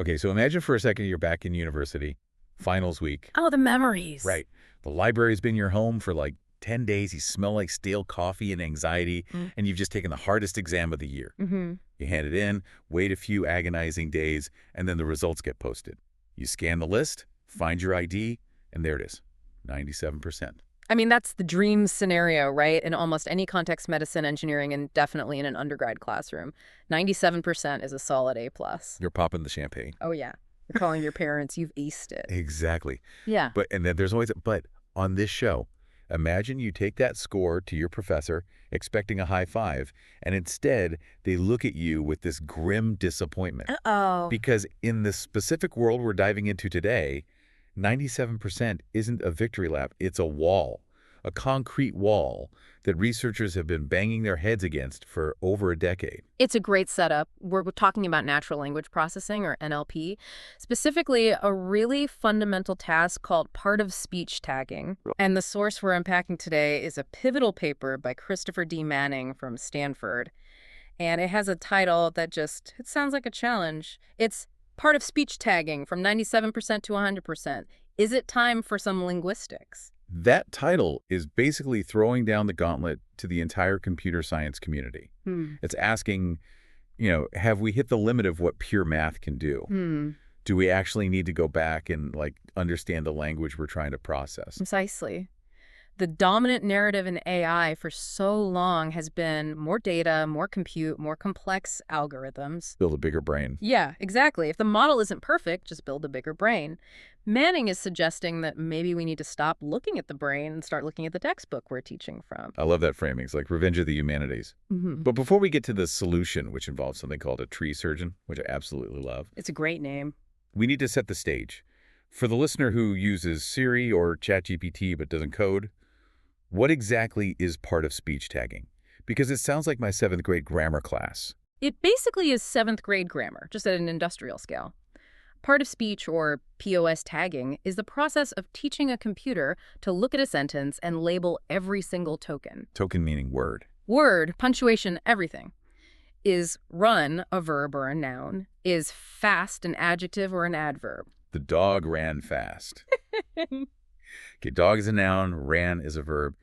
Okay, so imagine for a second you're back in university, finals week. Oh, the memories. Right. The library's been your home for like 10 days. You smell like stale coffee and anxiety, and you've just taken the hardest exam of the year. Mm-hmm. You hand it in, wait a few agonizing days, and then the results get posted. You scan the list, find your ID, and there it is, 97%. I mean, that's the dream scenario, right? In almost any context, medicine, engineering, and definitely in an undergrad classroom. 97% is a solid A+. You're popping the champagne. Oh, yeah. You're calling your parents, you've aced it. Exactly. Yeah. And then there's always, but on this show, imagine you take that score to your professor expecting a high five, and instead they look at you with this grim disappointment. Uh-oh. Because in the specific world we're diving into today, 97% isn't a victory lap, it's a wall, a concrete wall that researchers have been banging their heads against for over a decade. It's a great setup. We're talking about natural language processing, or NLP, specifically a really fundamental task called part-of-speech tagging. And the source we're unpacking today is a pivotal paper by Christopher D. Manning from Stanford. And it has a title that it sounds like a challenge. It's Part-of-Speech Tagging from 97% to 100%. Is it time for some linguistics? That title is basically throwing down the gauntlet to the entire computer science community. It's asking, have we hit the limit of what pure math can do? Do we actually need to go back and understand the language we're trying to process? Precisely. The dominant narrative in AI for so long has been more data, more compute, more complex algorithms. Build a bigger brain. Yeah, exactly. If the model isn't perfect, just build a bigger brain. Manning is suggesting that maybe we need to stop looking at the brain and start looking at the textbook we're teaching from. I love that framing. It's like Revenge of the Humanities. But before we get to the solution, which involves something called a tree surgeon, which I absolutely love, It's a great name. we need to set the stage. For the listener who uses Siri or ChatGPT but doesn't code, what exactly is part-of-speech tagging? Because it sounds like my 7th grade grammar class. It basically is 7th grade grammar, just at an industrial scale. Part-of-speech, or POS tagging, is the process of teaching a computer to look at a sentence and label every single token. Token meaning word. Word, punctuation, everything. Is run a verb or a noun? Is fast an adjective or an adverb? The dog ran fast. Okay, dog is a noun, ran is a verb.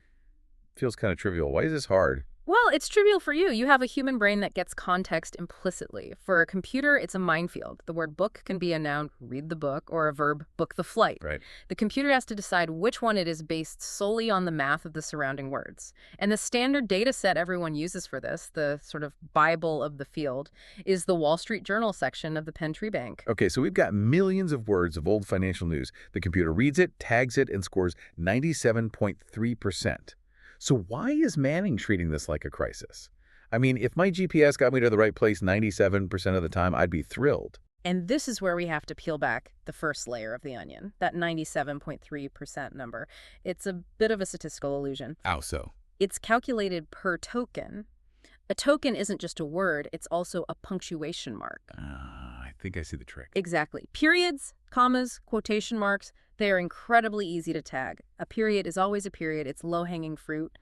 Feels kind of trivial. Why is this hard? Well, it's trivial for you. You have a human brain that gets context implicitly. For a computer, it's a minefield. The word book can be a noun, read the book, or a verb, book the flight. Right. The computer has to decide which one it is based solely on the math of the surrounding words. And the standard data set everyone uses for this, the sort of Bible of the field, is the Wall Street Journal section of the Penn Tree Bank. Okay, so we've got millions of words of old financial news. The computer reads it, tags it, and scores 97.3%. So why is Manning treating this like a crisis? I mean, if my GPS got me to the right place 97% of the time, I'd be thrilled. And this is where we have to peel back the first layer of the onion, that 97.3% number. It's a bit of a statistical illusion. How so? It's calculated per token. A token isn't just a word, it's also a punctuation mark. I think I see the trick. Exactly. Periods, commas, quotation marks, they are incredibly easy to tag. A period is always a period. It's low-hanging fruit.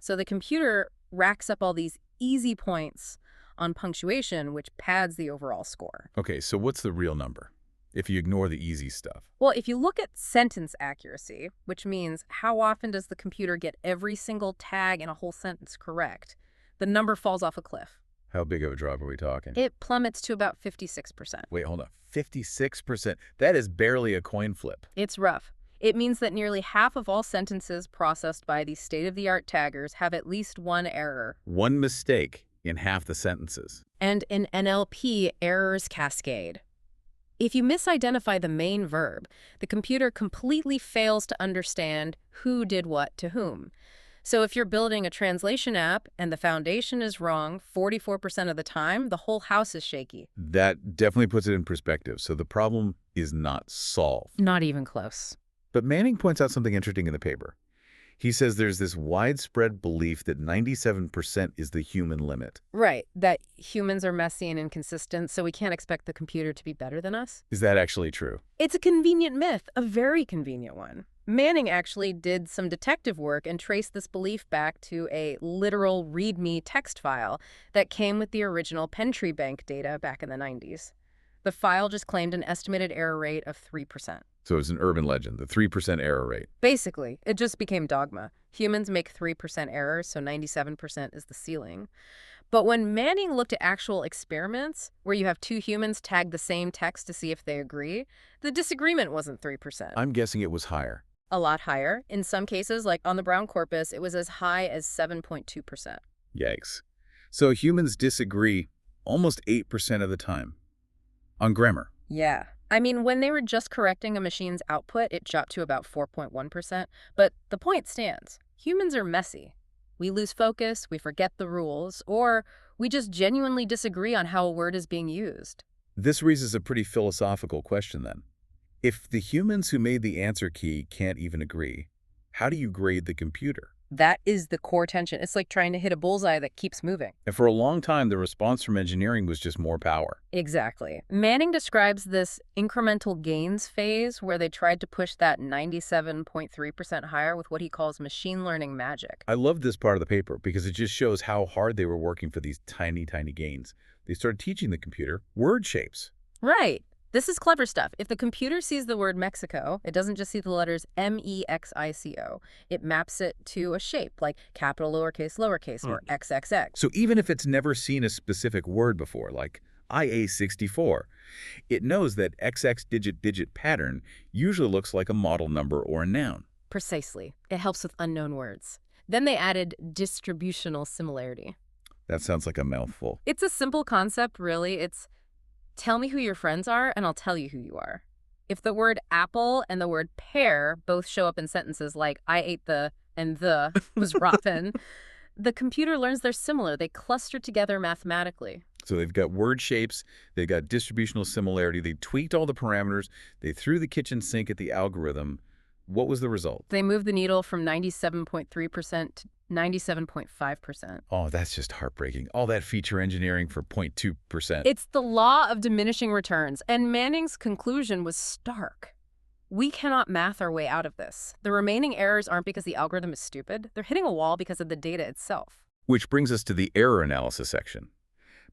So the computer racks up all these easy points on punctuation, which pads the overall score. Okay, so what's the real number if you ignore the easy stuff? Well, if you look at sentence accuracy, which means how often does the computer get every single tag in a whole sentence correct, the number falls off a cliff. How big of a drop are we talking? It plummets to about 56%. Wait, hold on. 56%? That is barely a coin flip. It's rough. It means that nearly half of all sentences processed by these state-of-the-art taggers have at least one error. One mistake in half the sentences. And in NLP, errors cascade. If you misidentify the main verb, the computer completely fails to understand who did what to whom. So if you're building a translation app and the foundation is wrong 44% of the time, the whole house is shaky. That definitely puts it in perspective. So the problem is not solved. Not even close. But Manning points out something interesting in the paper. He says there's this widespread belief that 97% is the human limit. Right, that humans are messy and inconsistent, so we can't expect the computer to be better than us. Is that actually true? It's a convenient myth, a very convenient one. Manning actually did some detective work and traced this belief back to a literal README text file that came with the original Penn Tree Bank data back in the 90s. The file just claimed an estimated error rate of 3%. So it's an urban legend, the 3% error rate. Basically, it just became dogma. Humans make 3% errors, so 97% is the ceiling. But when Manning looked at actual experiments, where you have two humans tag the same text to see if they agree, the disagreement wasn't 3%. I'm guessing it was higher. A lot higher. In some cases, like on the brown corpus, it was as high as 7.2%. Yikes. So humans disagree almost 8% of the time. On grammar. Yeah. I mean, when they were just correcting a machine's output, it dropped to about 4.1%. But the point stands. Humans are messy. We lose focus, we forget the rules, or we just genuinely disagree on how a word is being used. This raises a pretty philosophical question then. If the humans who made the answer key can't even agree, how do you grade the computer? That is the core tension. It's like trying to hit a bullseye that keeps moving. And for a long time, the response from engineering was just more power. Exactly. Manning describes this incremental gains phase where they tried to push that 97.3% higher with what he calls machine learning magic. I love this part of the paper because it just shows how hard they were working for these tiny, tiny gains. They started teaching the computer word shapes. Right. This is clever stuff. If the computer sees the word Mexico, it doesn't just see the letters M-E-X-I-C-O. It maps it to a shape, like capital, lowercase, or XXX. So even if it's never seen a specific word before, like IA64, it knows that XX digit pattern usually looks like a model number or a noun. Precisely. It helps with unknown words. Then they added distributional similarity. That sounds like a mouthful. It's a simple concept, really. It's tell me who your friends are, and I'll tell you who you are. If the word apple and the word pear both show up in sentences like I ate the and the was rotten, the computer learns they're similar. They cluster together mathematically. So they've got word shapes, they've got distributional similarity, they tweaked all the parameters, they threw the kitchen sink at the algorithm. What was the result? They moved the needle from 97.3% to 97.5%. Oh, that's just heartbreaking. All that feature engineering for 0.2%. It's the law of diminishing returns, and Manning's conclusion was stark. We cannot math our way out of this. The remaining errors aren't because the algorithm is stupid. They're hitting a wall because of the data itself. Which brings us to the error analysis section.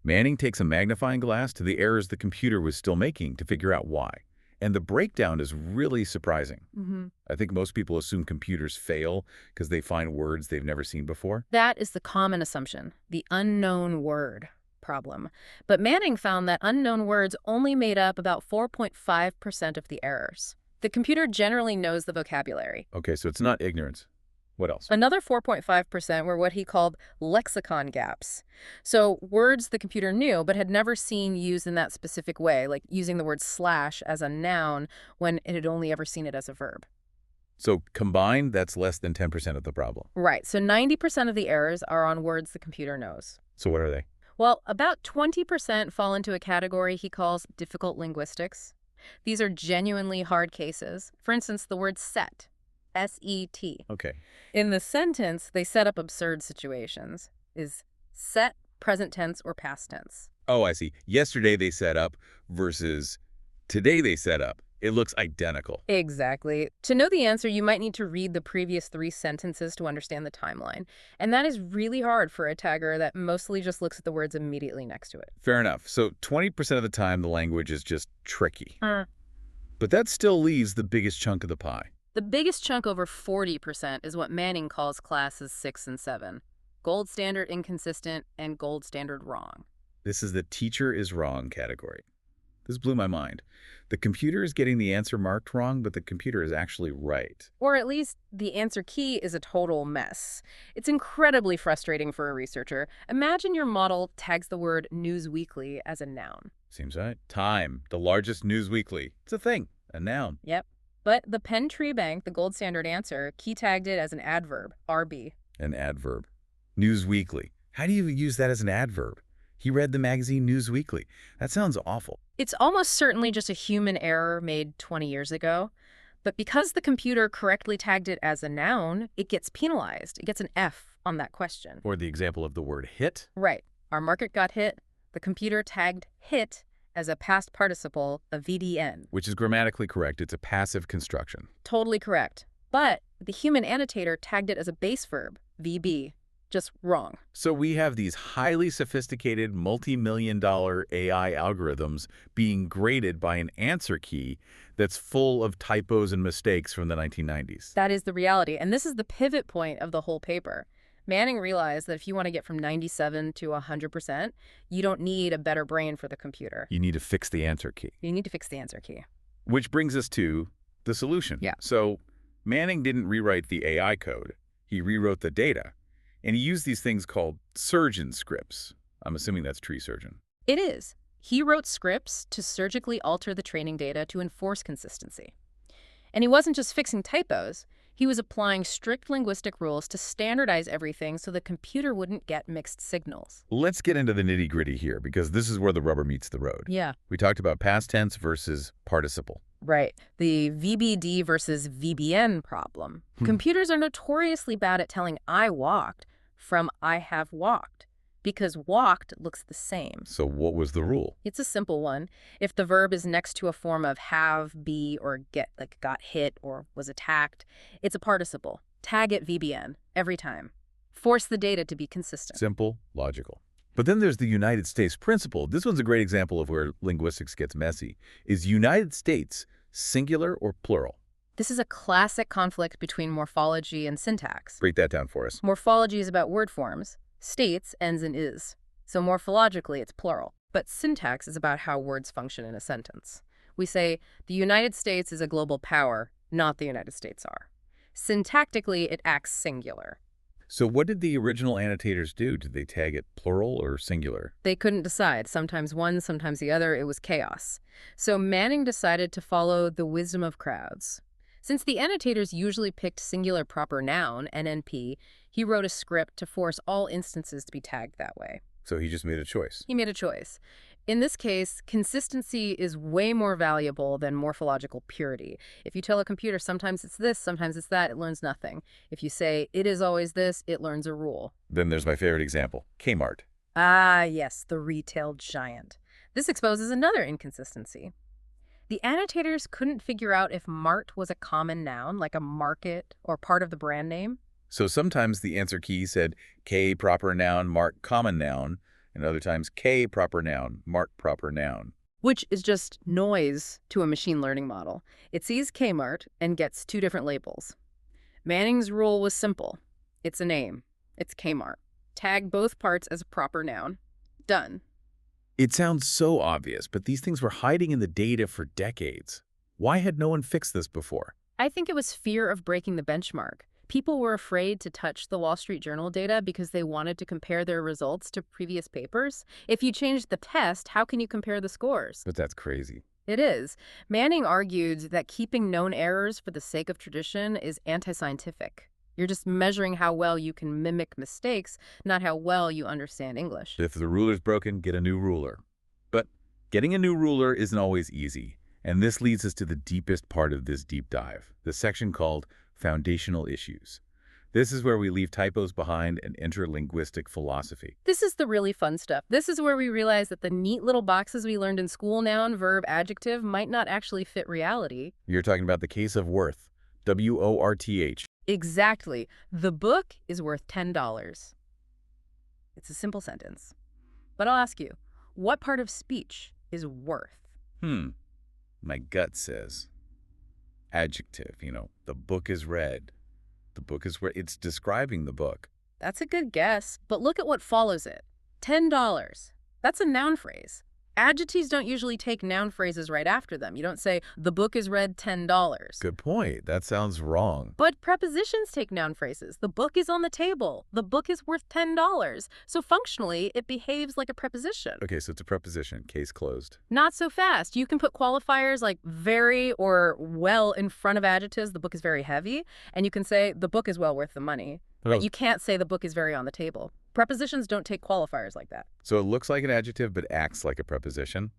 Manning takes a magnifying glass to the errors the computer was still making to figure out why. And the breakdown is really surprising. I think most people assume computers fail because they find words they've never seen before. That is the common assumption, the unknown word problem. But Manning found that unknown words only made up about 4.5% of the errors. The computer generally knows the vocabulary. Okay, so it's not ignorance. What else? Another 4.5% were what he called lexicon gaps. So words the computer knew but had never seen used in that specific way, like using the word slash as a noun when it had only ever seen it as a verb. So combined, that's less than 10% of the problem. Right. So 90% of the errors are on words the computer knows. So what are they? Well, about 20% fall into a category he calls difficult linguistics. These are genuinely hard cases. For instance, the word set. S-E-T. Okay. In the sentence, they set up absurd situations. Is set present tense or past tense? Oh, I see. Yesterday they set up versus today they set up. It looks identical. Exactly. To know the answer, you might need to read the previous 3 sentences to understand the timeline. And that is really hard for a tagger that mostly just looks at the words immediately next to it. Fair enough. So 20% of the time, the language is just tricky. But that still leaves the biggest chunk of the pie. The biggest chunk, over 40%, is what Manning calls classes 6 and 7. Gold standard inconsistent and gold standard wrong. This is the teacher is wrong category. This blew my mind. The computer is getting the answer marked wrong, but the computer is actually right. Or at least the answer key is a total mess. It's incredibly frustrating for a researcher. Imagine your model tags the word News Weekly as a noun. Seems right. Time, the largest news weekly. It's a thing, a noun. Yep. But the Penn Tree Bank, the gold standard answer, key tagged it as an adverb, RB. An adverb. News Weekly. How do you use that as an adverb? He read the magazine News Weekly. That sounds awful. It's almost certainly just a human error made 20 years ago. But because the computer correctly tagged it as a noun, it gets penalized. It gets an F on that question. Or the example of the word hit. Right. Our market got hit. The computer tagged hit as a past participle, a VDN. Which is grammatically correct. It's a passive construction. Totally correct. But the human annotator tagged it as a base verb, VB. Just wrong. So we have these highly sophisticated multi-million-dollar AI algorithms being graded by an answer key that's full of typos and mistakes from the 1990s. That is the reality. And this is the pivot point of the whole paper. Manning realized that if you want to get from 97 to 100%, you don't need a better brain for the computer. You need to fix the answer key. You need to fix the answer key. Which brings us to the solution. Yeah. So Manning didn't rewrite the AI code. He rewrote the data. And he used these things called surgeon scripts. I'm assuming that's tree surgeon. It is. He wrote scripts to surgically alter the training data to enforce consistency. And he wasn't just fixing typos. He was applying strict linguistic rules to standardize everything so the computer wouldn't get mixed signals. Let's get into the nitty-gritty here, because this is where the rubber meets the road. Yeah. We talked about past tense versus participle. Right. The VBD versus VBN problem. Computers are notoriously bad at telling I walked from I have walked, because walked looks the same. So what was the rule? It's a simple one. If the verb is next to a form of have, be, or get, like got hit or was attacked, it's a participle. Tag it VBN every time. Force the data to be consistent. Simple, logical. But then there's the United States principle. This one's a great example of where linguistics gets messy. Is United States singular or plural? This is a classic conflict between morphology and syntax. Break that down for us. Morphology is about word forms. States ends in is. So morphologically, it's plural. But syntax is about how words function in a sentence. We say, the United States is a global power, not the United States are. Syntactically, it acts singular. So what did the original annotators do? Did they tag it plural or singular? They couldn't decide. Sometimes one, sometimes the other. It was chaos. So Manning decided to follow the wisdom of crowds. Since the annotators usually picked singular proper noun, NNP, he wrote a script to force all instances to be tagged that way. So he just made a choice. He made a choice. In this case, consistency is way more valuable than morphological purity. If you tell a computer sometimes it's this, sometimes it's that, it learns nothing. If you say it is always this, it learns a rule. Then there's my favorite example, Kmart. Ah, yes, the retail giant. This exposes another inconsistency. The annotators couldn't figure out if mart was a common noun, like a market or part of the brand name. So sometimes the answer key said K proper noun, mart common noun, and other times K proper noun, mart proper noun. Which is just noise to a machine learning model. It sees Kmart and gets two different labels. Manning's rule was simple. It's a name. It's Kmart. Tag both parts as a proper noun. Done. It sounds so obvious, but these things were hiding in the data for decades. Why had no one fixed this before? I think it was fear of breaking the benchmark. People were afraid to touch the Wall Street Journal data because they wanted to compare their results to previous papers. If you change the test, how can you compare the scores? But that's crazy. It is. Manning argued that keeping known errors for the sake of tradition is anti-scientific. You're just measuring how well you can mimic mistakes, not how well you understand English. If the ruler's broken, get a new ruler. But getting a new ruler isn't always easy. And this leads us to the deepest part of this deep dive, the section called Foundational Issues. This is where we leave typos behind and enter linguistic philosophy. This is the really fun stuff. This is where we realize that the neat little boxes we learned in school, noun, verb, adjective, might not actually fit reality. You're talking about the case of worth, W-O-R-T-H. Exactly. The book is worth $10. It's a simple sentence. But I'll ask you, what part of speech is worth? My gut says adjective. The book is red. The book is where it's describing the book. That's a good guess, but look at what follows it. $10. That's a noun phrase. Adjectives don't usually take noun phrases right after them. You don't say, the book is read $10. Good point. That sounds wrong. But prepositions take noun phrases. The book is on the table. The book is worth $10. So functionally, it behaves like a preposition. Okay, so it's a preposition. Case closed. Not so fast. You can put qualifiers like very or well in front of adjectives. The book is very heavy. And you can say, the book is well worth the money. But you can't say the book is very on the table. Prepositions don't take qualifiers like that. So it looks like an adjective, but acts like a preposition.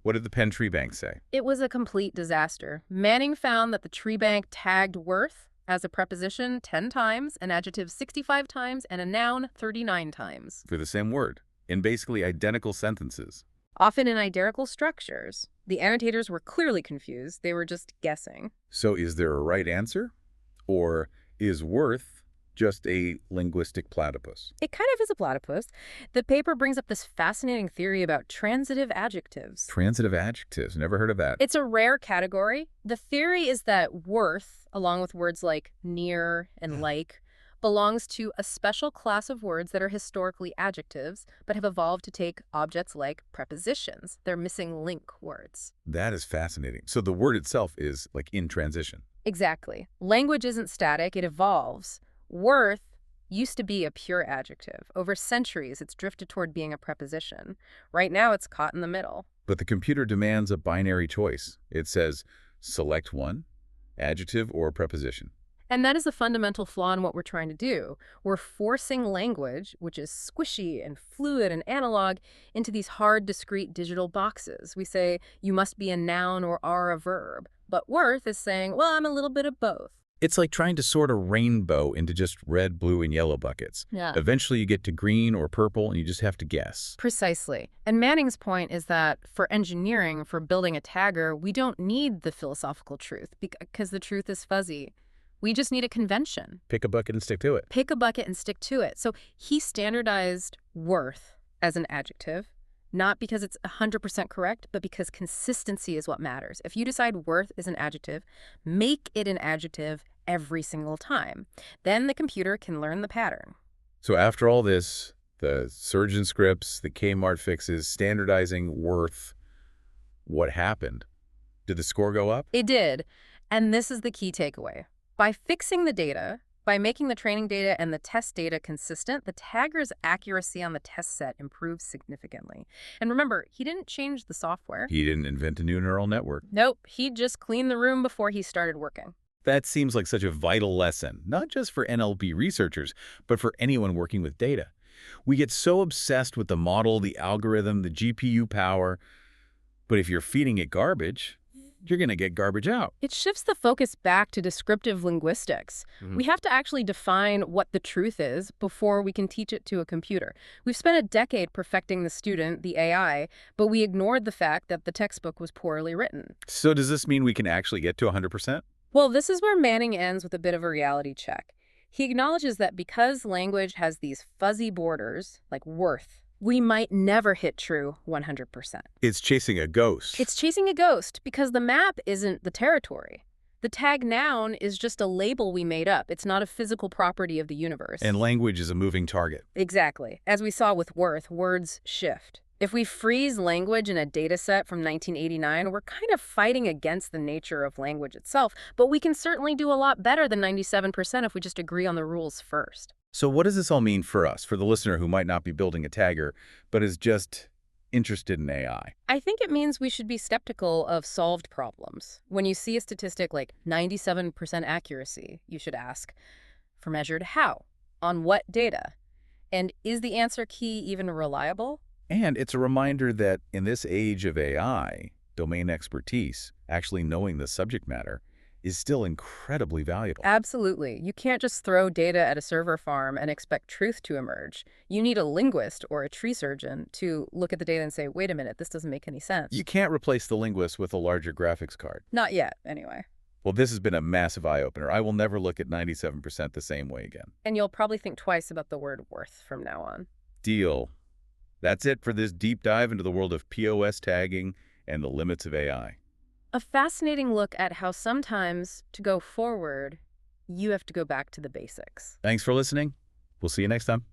What did the Penn Tree Bank say? It was a complete disaster. Manning found that the tree bank tagged worth as a preposition 10 times, an adjective 65 times, and a noun 39 times. For the same word, in basically identical sentences. Often in identical structures. The annotators were clearly confused. They were just guessing. So is there a right answer? Or is worth just a linguistic platypus? It kind of is a platypus. The paper brings up this fascinating theory about transitive adjectives. Transitive adjectives. Never heard of that. It's a rare category. The theory is that worth, along with words like near and like, belongs to a special class of words that are historically adjectives, but have evolved to take objects like prepositions. They're missing link words. That is fascinating. So the word itself is like in transition. Exactly. Language isn't static, it evolves. Worth used to be a pure adjective. Over centuries, it's drifted toward being a preposition. Right now, it's caught in the middle. But the computer demands a binary choice. It says, select one, adjective or preposition. And that is the fundamental flaw in what we're trying to do. We're forcing language, which is squishy and fluid and analog, into these hard, discrete digital boxes. We say, you must be a noun or are a verb. But worth is saying, well, I'm a little bit of both. It's like trying to sort a rainbow into just red, blue, and yellow buckets. Yeah. Eventually you get to green or purple, and you just have to guess. Precisely. And Manning's point is that for engineering, for building a tagger, we don't need the philosophical truth because the truth is fuzzy. We just need a convention. Pick a bucket and stick to it. Pick a bucket and stick to it. So he standardized worth as an adjective, not because it's 100% correct, but because consistency is what matters. If you decide worth is an adjective, make it an adjective every single time. Then the computer can learn the pattern. So after all this, the surgeon scripts, the Kmart fixes, standardizing worth, what happened? Did the score go up? It did. And this is the key takeaway. By fixing the data, by making the training data and the test data consistent, the tagger's accuracy on the test set improves significantly. And remember, he didn't change the software. He didn't invent a new neural network. Nope, he just cleaned the room before he started working. That seems like such a vital lesson, not just for NLP researchers, but for anyone working with data. We get so obsessed with the model, the algorithm, the GPU power, but if you're feeding it garbage, you're going to get garbage out. It shifts the focus back to descriptive linguistics. We have to actually define what the truth is before we can teach it to a computer. We've spent a decade perfecting the student, the AI, but we ignored the fact that the textbook was poorly written. So does this mean we can actually get to 100%? Well, this is where Manning ends with a bit of a reality check. He acknowledges that because language has these fuzzy borders, like worth, we might never hit true 100%. It's chasing a ghost. It's chasing a ghost because the map isn't the territory. The tag noun is just a label we made up. It's not a physical property of the universe. And language is a moving target. Exactly. As we saw with worth, words shift. If we freeze language in a data set from 1989, we're kind of fighting against the nature of language itself, but we can certainly do a lot better than 97% if we just agree on the rules first. So what does this all mean for us, for the listener who might not be building a tagger, but is just interested in AI? I think it means we should be skeptical of solved problems. When you see a statistic like 97% accuracy, you should ask, for measured how? On what data? And is the answer key even reliable? And it's a reminder that in this age of AI, domain expertise, actually knowing the subject matter, is still incredibly valuable. Absolutely. You can't just throw data at a server farm and expect truth to emerge. You need a linguist or a tree surgeon to look at the data and say, wait a minute, this doesn't make any sense. You can't replace the linguist with a larger graphics card. Not yet, anyway. Well, this has been a massive eye-opener. I will never look at 97% the same way again. And you'll probably think twice about the word worth from now on. Deal. That's it for this deep dive into the world of POS tagging and the limits of AI. A fascinating look at how sometimes, to go forward, you have to go back to the basics. Thanks for listening. We'll see you next time.